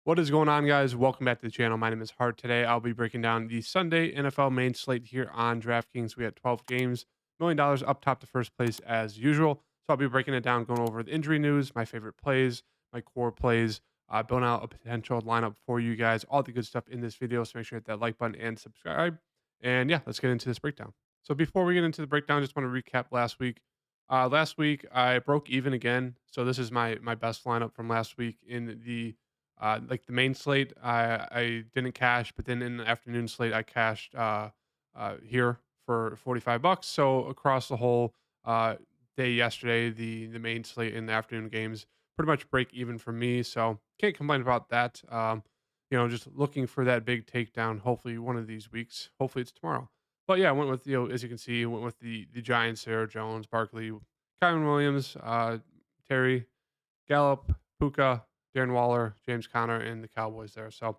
What is going on, guys? Welcome back to the channel. My name is Hart. Today, I'll be breaking down the Sunday NFL main slate here on DraftKings. We had 12 games, $1 million up top to first place as usual. So I'll be breaking it down, going over the injury news, my favorite plays, my core plays, building out a potential lineup for you guys, all the good stuff in this video. So make sure to hit that like button and subscribe. And yeah, let's get into this breakdown. So before we get into the breakdown, just want to recap last week. Last week I broke even again. So this is my best lineup from last week in the like the main slate. I didn't cash, but then in the afternoon slate, I cashed here for $45. So across the whole day yesterday, the main slate in the afternoon games pretty much break even for me. So can't complain about that. Just looking for that big takedown. Hopefully one of these weeks. Hopefully it's tomorrow. But yeah, I went with as you can see, went with the Giants there: Jones, Barkley, Kyron Williams, Terry, Gallup, Puka, Darren Waller, James Conner, and the Cowboys there. So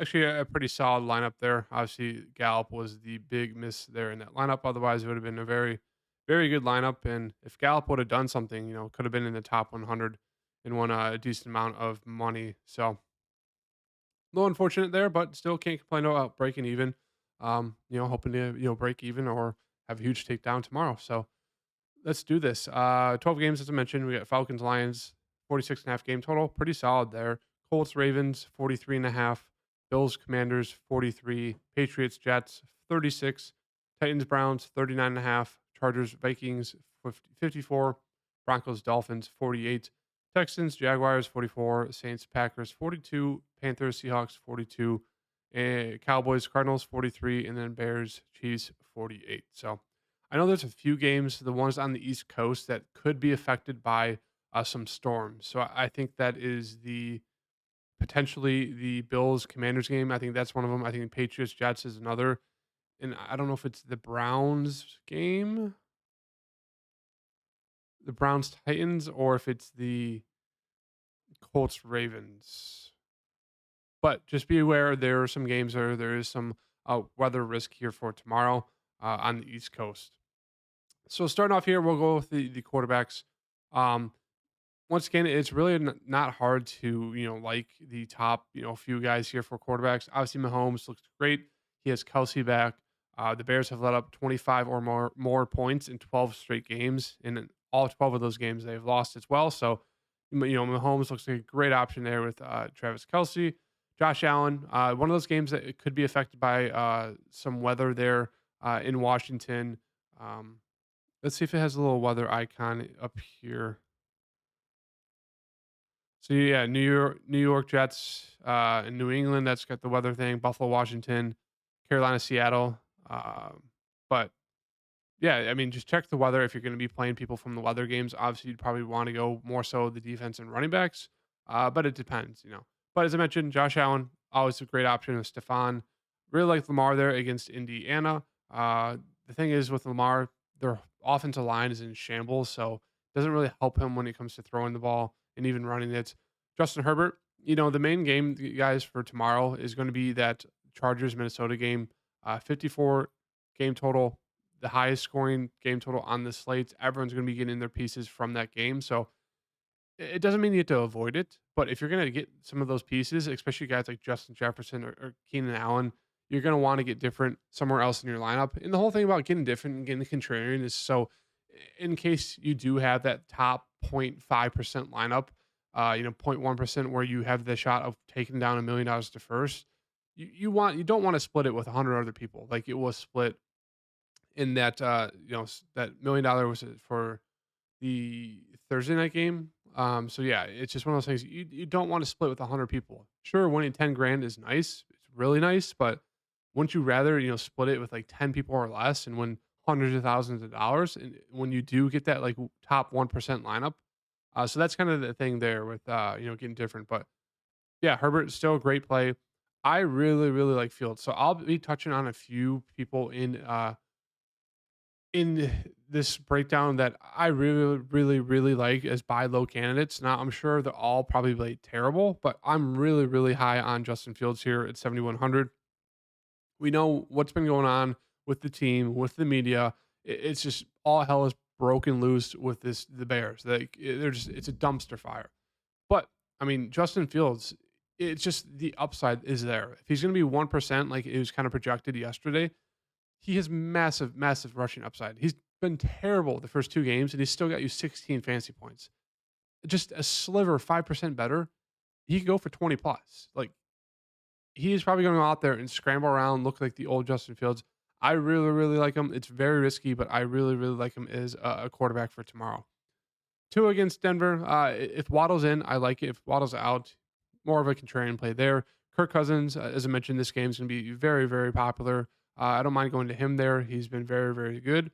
actually a pretty solid lineup there. Obviously, Gallup was the big miss there in that lineup. Otherwise, it would have been a very, very good lineup. And if Gallup would have done something, could have been in the top 100 and won a decent amount of money. So a little unfortunate there, but still can't complain about breaking even. Hoping to break even or have a huge takedown tomorrow. So let's do this. 12 games, as I mentioned. We got Falcons, Lions, 46.5 game total. Pretty solid there. Colts, Ravens, 43.5. Bills, Commanders, 43. Patriots, Jets, 36. Titans, Browns, 39.5. Chargers, Vikings, 54. Broncos, Dolphins, 48. Texans, Jaguars, 44. Saints, Packers, 42. Panthers, Seahawks, 42. And Cowboys, Cardinals, 43. And then Bears, Chiefs, 48. So I know there's a few games, the ones on the East Coast, that could be affected by some storms. So I think that is potentially the Bills Commanders game. I think that's one of them. I think Patriots Jets is another. And I don't know if it's the Browns game, the Browns Titans, or if it's the Colts Ravens. But just be aware there are some games there is some weather risk here for tomorrow on the East Coast. So starting off here, we'll go with the quarterbacks. Um, Once again, it's really not hard to like the top few guys here for quarterbacks. Obviously, Mahomes looks great. He has Kelsey back. The Bears have let up 25 or more points in 12 straight games, and in all 12 of those games they've lost as well. So Mahomes looks like a great option there with Travis Kelsey. Josh Allen, one of those games that it could be affected by some weather there in Washington. Um, Let's see if it has a little weather icon up here. So yeah, New York Jets, and New England. That's got the weather thing. Buffalo, Washington, Carolina, Seattle. But yeah, I mean, just check the weather if you're going to be playing people from the weather games. Obviously, you'd probably want to go more so the defense and running backs. But it depends. But as I mentioned, Josh Allen, always a great option with Stephon. Really like Lamar there against Indiana. The thing is with Lamar, their offensive line is in shambles, so it doesn't really help him when it comes to throwing the ball and even running it. Justin Herbert, the main game, guys, for tomorrow is going to be that Chargers Minnesota game. 54 game total, the highest scoring game total on the slates. Everyone's going to be getting their pieces from that game. So it doesn't mean you have to avoid it, but if you're going to get some of those pieces, especially guys like Justin Jefferson or Keenan Allen, you're going to want to get different somewhere else in your lineup. And the whole thing about getting different and getting the contrarian is so in case you do have that top 0.5% lineup, 0.1% where you have the shot of taking down $1 million to first, you don't want to split it with 100 other people. Like it was split in that that $1 million was for the Thursday night game. So yeah, it's just one of those things you don't want to split with 100 people. Sure, winning 10 grand is nice. It's really nice, but wouldn't you rather, split it with like 10 people or less and win hundreds of thousands of dollars and when you do get that like top 1% lineup? So that's kind of the thing there with getting different. But yeah, Herbert is still a great play. I really, really like Fields. So I'll be touching on a few people in this breakdown that I really, really, really like as buy low candidates. Now, I'm sure they're all probably terrible, but I'm really, really high on Justin Fields here at 7,100. We know what's been going on with the team, with the media. It's just all hell is broken loose with the Bears. It's a dumpster fire. But I mean, Justin Fields, it's just the upside is there. If he's going to be 1%, like it was kind of projected yesterday, he has massive, massive rushing upside. He's been terrible the first 2 games, and he's still got you 16 fantasy points. Just a sliver, 5% better. He could go for 20 plus. Like he is probably going to go out there and scramble around, look like the old Justin Fields. I really, really like him. It's very risky, but I really, really like him as a quarterback for tomorrow. Two against Denver. If Waddle's in, I like it. If Waddle's out, more of a contrarian play there. Kirk Cousins, as I mentioned, this game is going to be very, very popular. I don't mind going to him there. He's been very, very good.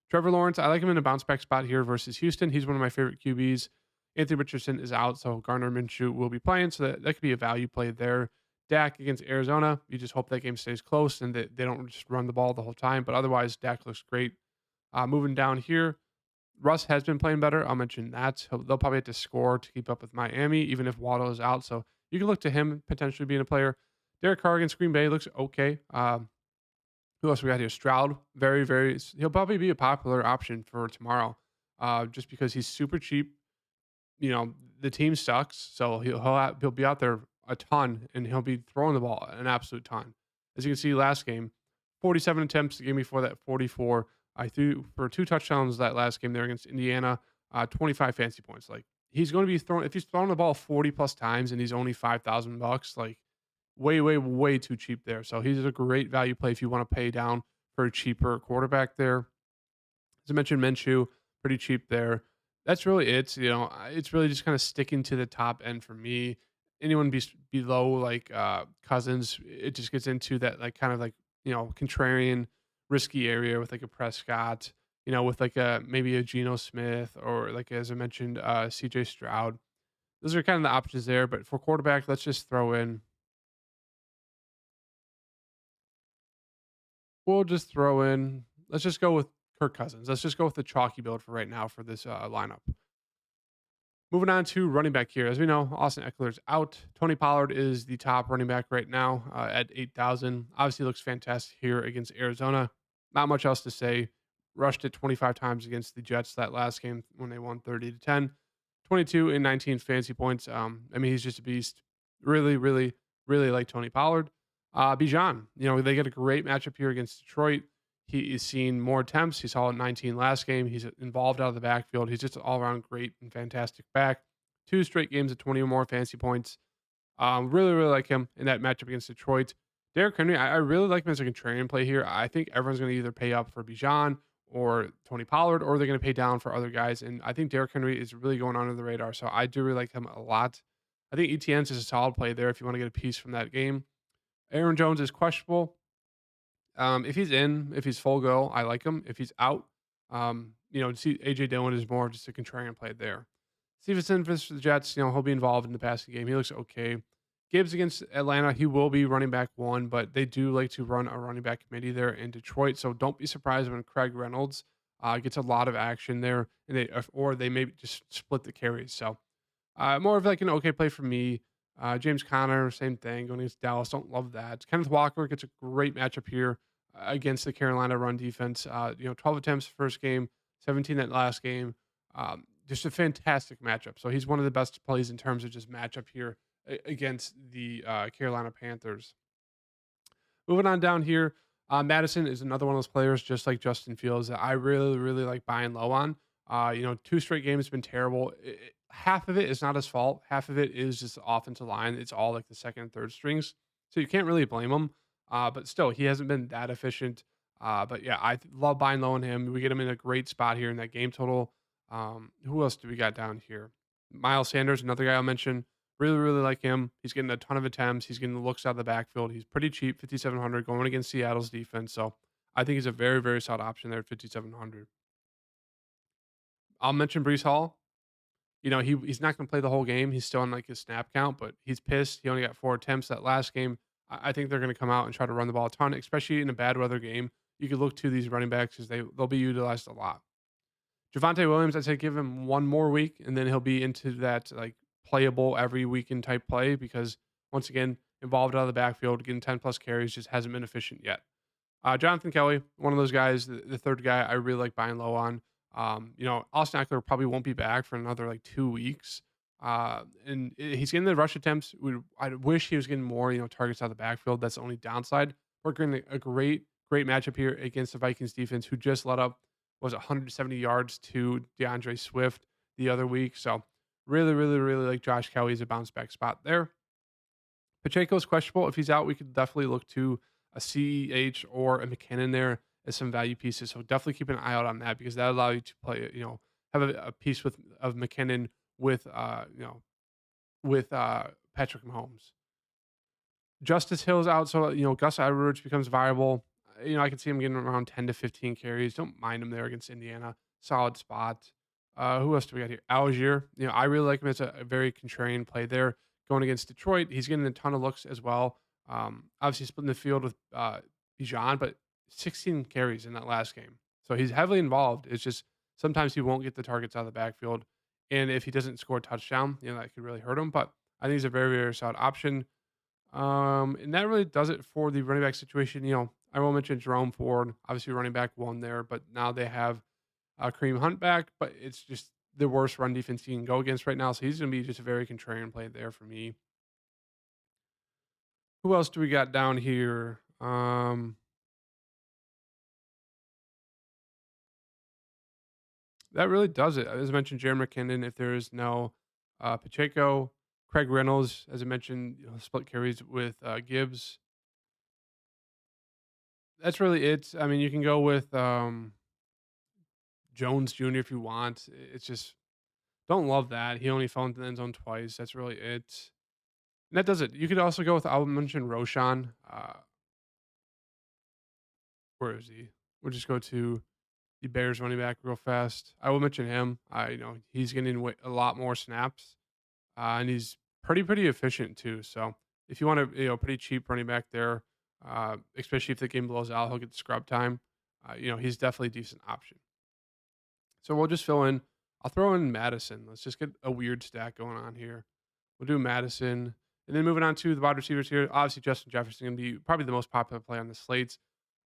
Trevor Lawrence, I like him in a bounce back spot here versus Houston. He's one of my favorite QBs. Anthony Richardson is out, so Garner Minshew will be playing, so that could be a value play there. Dak against Arizona, you just hope that game stays close and that they don't just run the ball the whole time. But otherwise, Dak looks great. Moving down here, Russ has been playing better. I'll mention that. They'll probably have to score to keep up with Miami, even if Waddle is out. So you can look to him potentially being a player. Derek Carr against Green Bay looks okay. Who else we got here? Stroud, very, very. He'll probably be a popular option for tomorrow, just because he's super cheap. The team sucks, so he'll be out there a ton, and he'll be throwing the ball an absolute ton. As you can see, last game, 47 attempts. The game before that, 44. I threw for 2 touchdowns that last game there against Indiana, 25 fantasy points. Like he's going to be throwing if he's throwing the ball 40 plus times and he's only $5,000, like way, way, way too cheap there. So he's a great value play if you want to pay down for a cheaper quarterback there. As I mentioned, Minshew, pretty cheap there. That's really it. It's really just kind of sticking to the top end for me. Anyone below like Cousins, it just gets into that like kind of like contrarian, risky area with like a Prescott, with like a maybe a Geno Smith or like as I mentioned, CJ Stroud. Those are kind of the options there. But for quarterback, let's just throw in. We'll just throw in. Let's just go with Kirk Cousins. Let's just go with the chalky build for right now for this lineup. Moving on to running back here. As we know, Austin Eckler's out. Tony Pollard is the top running back right now at 8,000. Obviously looks fantastic here against Arizona. Not much else to say. Rushed it 25 times against the Jets that last game when they won 30-10. 22 and 19 fantasy points. He's just a beast. Really, really, really like Tony Pollard. Bijan, they get a great matchup here against Detroit. He is seeing more attempts. He saw 19 last game. He's involved out of the backfield. He's just all around great and fantastic back. 2 straight games of 20 or more fantasy points. Really, really like him in that matchup against Detroit. Derrick Henry, I really like him as a contrarian play here. I think everyone's going to either pay up for Bijan or Tony Pollard, or they're going to pay down for other guys. And I think Derrick Henry is really going under the radar. So I do really like him a lot. I think ETN's is a solid play there if you want to get a piece from that game. Aaron Jones is questionable. If he's in, if he's full go, I like him. If he's out, see AJ Dillon is more just a contrarian play there. Stevenson versus the Jets, he'll be involved in the passing game. He looks okay. Gibbs against Atlanta, he will be running back one, but they do like to run a running back committee there in Detroit. So don't be surprised when Craig Reynolds gets a lot of action there, and they maybe just split the carries. So more of like an okay play for me. James Conner, same thing, going against Dallas. Don't love that. Kenneth Walker gets a great matchup here against the Carolina run defense. 12 attempts first game, 17 that last game. Just a fantastic matchup. So he's one of the best plays in terms of just matchup here against the Carolina Panthers. Moving on down here, Madison is another one of those players, just like Justin Fields, that I really, really like buying low on. 2 straight games have been terrible. Half of it is not his fault. Half of it is just the offensive line. It's all like the second and third strings. So you can't really blame him. But still, he hasn't been that efficient. But yeah, love buying low on him. We get him in a great spot here in that game total. Who else do we got down here? Miles Sanders, another guy I'll mention. Really, really like him. He's getting a ton of attempts. He's getting the looks out of the backfield. He's pretty cheap, 5,700, going against Seattle's defense. So I think he's a very, very solid option there at 5,700. I'll mention Brees Hall. He's not going to play the whole game. He's still on like his snap count, but he's pissed. He only got 4 attempts that last game. I think they're going to come out and try to run the ball a ton, especially in a bad weather game. You could look to these running backs because they'll be utilized a lot. Javonte Williams, I'd say give him one more week, and then he'll be into that like playable every weekend type play because once again, involved out of the backfield, getting 10 plus carries just hasn't been efficient yet. Jonathan Kelly, one of those guys, the third guy I really like buying low on. Austin Eckler probably won't be back for another like 2 weeks. He's getting the rush attempts. I wish he was getting more, targets out of the backfield. That's the only downside. We're getting a great matchup here against the Vikings defense, who just let up was 170 yards to DeAndre Swift the other week. So really, really, really like Josh Kelly's a bounce back spot there. Pacheco's questionable. If he's out, we could definitely look to a CEH or a McKinnon there as some value pieces. So definitely keep an eye out on that because that allow you to play, have a piece of McKinnon with Patrick Mahomes. Justice Hill's out, so Gus Edwards becomes viable. I can see him getting around 10 to 15 carries. Don't mind him there against Indiana. Solid spot. Who else do we got here? Algier. I really like him as a very contrarian play there. Going against Detroit, he's getting a ton of looks as well. Obviously splitting the field with Bijan, but 16 carries in that last game. So he's heavily involved. It's just sometimes he won't get the targets out of the backfield. And if he doesn't score a touchdown, that could really hurt him. But I think he's a very, very solid option. And that really does it for the running back situation. I will mention Jerome Ford, obviously running back one there, but now they have Kareem Hunt back, but it's just the worst run defense you can go against right now. So he's going to be just a very contrarian play there for me. Who else do we got down here? That really does it. As I mentioned, Jerry McKinnon, if there is no Pacheco, Craig Reynolds, as I mentioned, split carries with Gibbs. That's really it. I mean, you can go with Jones Jr. if you want. It's just don't love that. He only fell into the end zone twice. That's really it. And that does it. You could also go with I'll mention Roshan. Where is he? We'll just go to the Bears running back real fast. I will mention him. He's getting a lot more snaps, and he's pretty efficient too. So if you want pretty cheap running back there, especially if the game blows out, he'll get scrub time. He's definitely a decent option. So we'll just fill in. I'll throw in Madison. Let's just get a weird stack going on here. We'll do Madison. And then moving on to the wide receivers here. Obviously, Justin Jefferson going to be probably the most popular play on the slates.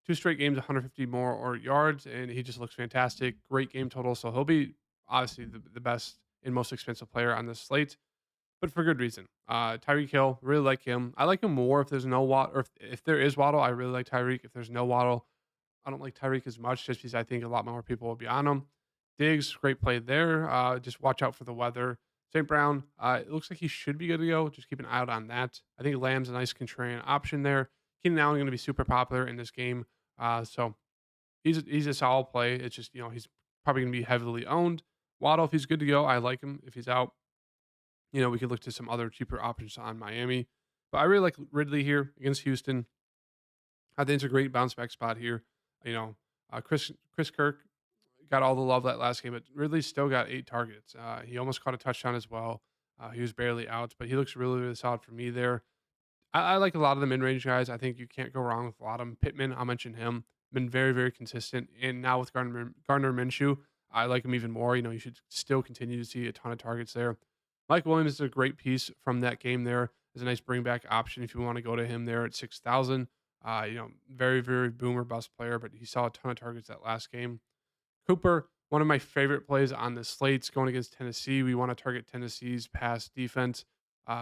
2 straight games, 150 more or yards, and he just looks fantastic. Great game total. So he'll be obviously the best and most expensive player on the slate, but for good reason. Tyreek Hill, really like him. I like him more if there's no Waddle, or if there is Waddle, I really like Tyreek. If there's no Waddle, I don't like Tyreek as much just because I think a lot more people will be on him. Diggs, great play there. Just watch out for the weather. St. Brown, it looks like he should be good to go. Just keep an eye out on that. I think Lamb's a nice contrarian option there. Keenan Allen going to be super popular in this game. So he's a solid play. It's just, he's probably going to be heavily owned. Waddle, if he's good to go, I like him. If he's out, we could look to some other cheaper options on Miami. But I really like Ridley here against Houston. I think it's a great bounce back spot here. Chris Kirk got all the love that last game, but Ridley still got 8 targets. He almost caught a touchdown as well. He was barely out, but he looks really, really solid for me there. I like a lot of the mid-range guys. I think you can't go wrong with a lot of them. Pittman, I'll mention him. Been very, very consistent. And now with Gardner Minshew, I like him even more. You should still continue to see a ton of targets there. Mike Williams is a great piece from that game there. Is a nice bring back option if you want to go to him there at 6,000. Very, very boomer bust player, but he saw a ton of targets that last game. Cooper, one of my favorite plays on the slates going against Tennessee. We want to target Tennessee's pass defense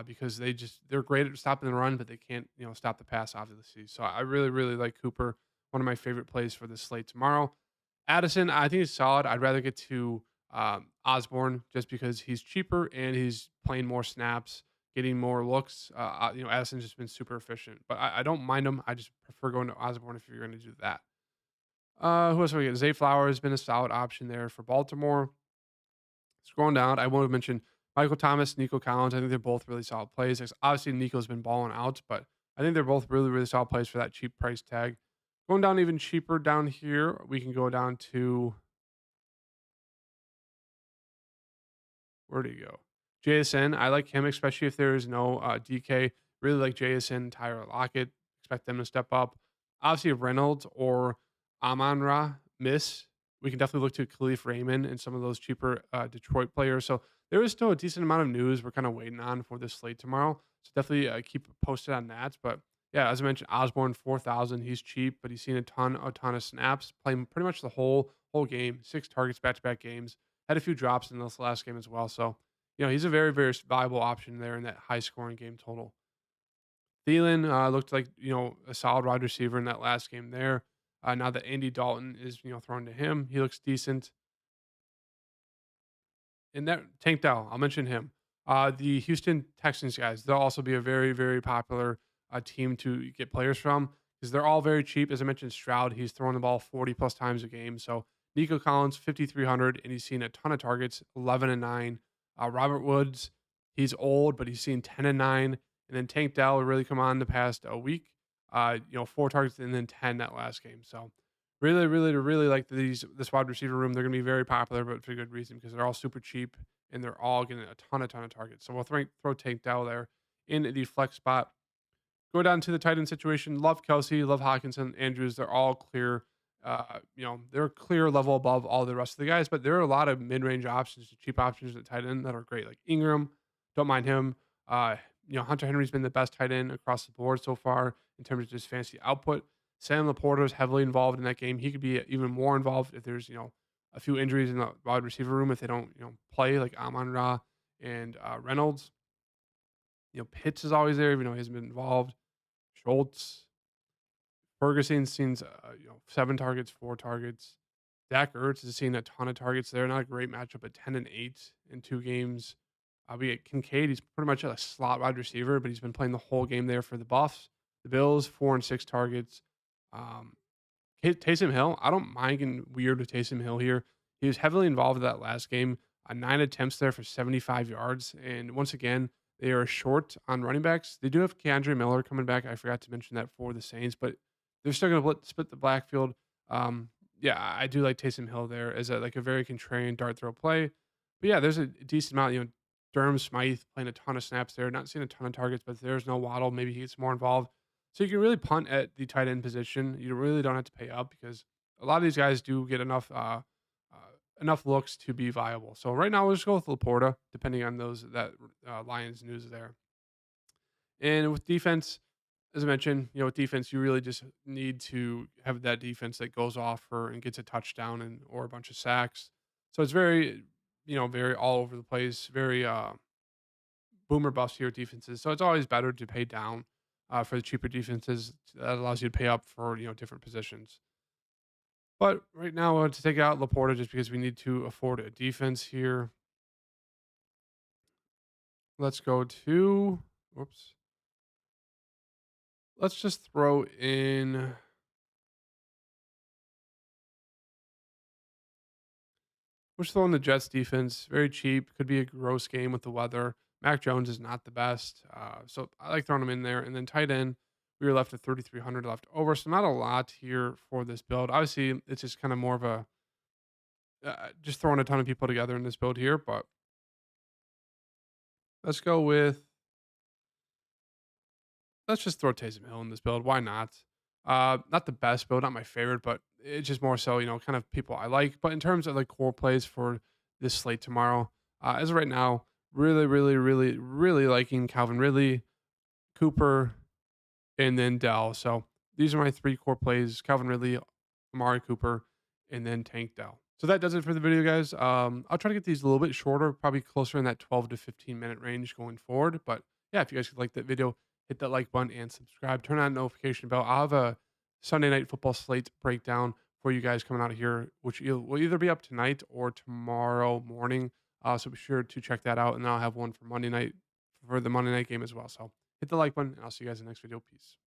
because they're great at stopping the run, but they can't stop the pass obviously. So I really really like Cooper. One of my favorite plays for the slate tomorrow. Addison, I think he's solid. I'd rather get to Osborne just because he's cheaper and he's playing more snaps, getting more looks. Addison's just been super efficient, but I don't mind him. I just prefer going to Osborne if you're going to do that. Who else do we get? Zay Flowers has been a solid option there for Baltimore. Scrolling down, I want to mention Michael Thomas, Nico Collins. I think they're both really solid plays. Obviously, Nico's been balling out, but I think they're both really, really solid plays for that cheap price tag. Going down even cheaper down here, we can go down to where do you go? JSN. I like him, especially if there is no DK. Really like JSN, Tyler Lockett. Expect them to step up. Obviously, Reynolds or Amon-Ra miss. We can definitely look to Khalif Raymond and some of those cheaper Detroit players. So there is still a decent amount of news we're kind of waiting on for this slate tomorrow. So definitely keep posted on that. But yeah, as I mentioned, Osborne 4,000. He's cheap, but he's seen a ton of snaps, playing pretty much the whole game. 6 targets, back-to-back games. Had a few drops in this last game as well. So he's a very, very viable option there in that high scoring game total. Thielen looked like, a solid wide receiver in that last game there. Now that Andy Dalton is, thrown to him, he looks decent. And that Tank Dell, I'll mention him. The Houston Texans guys, they'll also be a very, very popular team to get players from because they're all very cheap. As I mentioned, Stroud, he's throwing the ball 40 plus times a game. So Nico Collins, 5,300, and he's seen a ton of targets, 11 and 9. Robert Woods, he's old, but he's seen 10 and 9. And then Tank Dell really come on the past a week, 4 targets and then 10 that last game. So really, really, really like this wide receiver room. They're going to be very popular, but for good reason because they're all super cheap and they're all getting a ton of targets. So we'll throw Tank Dell there in the flex spot. Go down to the tight end situation. Love Kelsey, love Hawkinson, Andrews. They're all clear. They're a clear level above all the rest of the guys, but there are a lot of mid-range options, cheap options at tight end that are great. Like Ingram, don't mind him. Hunter Henry's been the best tight end across the board so far in terms of just fancy output. Sam Laporta is heavily involved in that game. He could be even more involved if there's a few injuries in the wide receiver room if they don't play like Amon Ra and Reynolds. Pitts is always there even though he hasn't been involved. Schultz, Ferguson's seen 7 targets, 4 targets. Dak Ertz is seeing a ton of targets there. Not a great matchup at 10 and 8 in 2 games. We get Kincaid. He's pretty much a slot wide receiver, but he's been playing the whole game there for the Buffs. The Bills, 4 and 6 targets. Um, Taysom Hill, I don't mind getting weird with Taysom Hill here. He was heavily involved in that last game. 9 attempts there for 75 yards. And once again, they are short on running backs. They do have Keandre Miller coming back. I forgot to mention that for the Saints, but they're still going to split the backfield. Yeah, I do like Taysom Hill there as a very contrarian dart throw play. But yeah, there's a decent amount. Durham Smythe playing a ton of snaps there. Not seeing a ton of targets, but if there's no Waddle, maybe he gets more involved. So you can really punt at the tight end position. You really don't have to pay up because a lot of these guys do get enough looks to be viable. So right now we'll just go with Laporta, depending on that Lions news there. And with defense, as I mentioned, with defense, you really just need to have that defense that goes off and gets a touchdown or a bunch of sacks. So it's very, very all over the place, very boomer bust here defenses. So it's always better to pay down for the cheaper defenses. That allows you to pay up for different positions. But right now, to take out Laporta just because we need to afford a defense here. Let's go to. Whoops. Let's just throw in. We're just throwing the Jets defense. Very cheap. Could be a gross game with the weather. Mac Jones is not the best. So I like throwing him in there. And then tight end, we were left at 3,300 left over. So not a lot here for this build. Obviously, it's just kind of more of a just throwing a ton of people together in this build here. But let's go with let's just throw Taysom Hill in this build. Why not? Not the best build, not my favorite, but it's just more so, kind of people I like. But in terms of like core plays for this slate tomorrow, as of right now, really, really, really, really liking Calvin Ridley, Cooper, and then Dell. So these are my 3 core plays: Calvin Ridley, Amari Cooper, and then Tank Dell. So that does it for the video, guys. I'll try to get these a little bit shorter, probably closer in that 12 to 15-minute range going forward. But yeah, if you guys could like that video, hit that like button and subscribe. Turn on notification bell. I'll have a Sunday night football slate breakdown for you guys coming out of here, which will either be up tonight or tomorrow morning. So be sure to check that out. And then I'll have one for Monday night for the Monday night game as well. So hit the like button and I'll see you guys in the next video. Peace.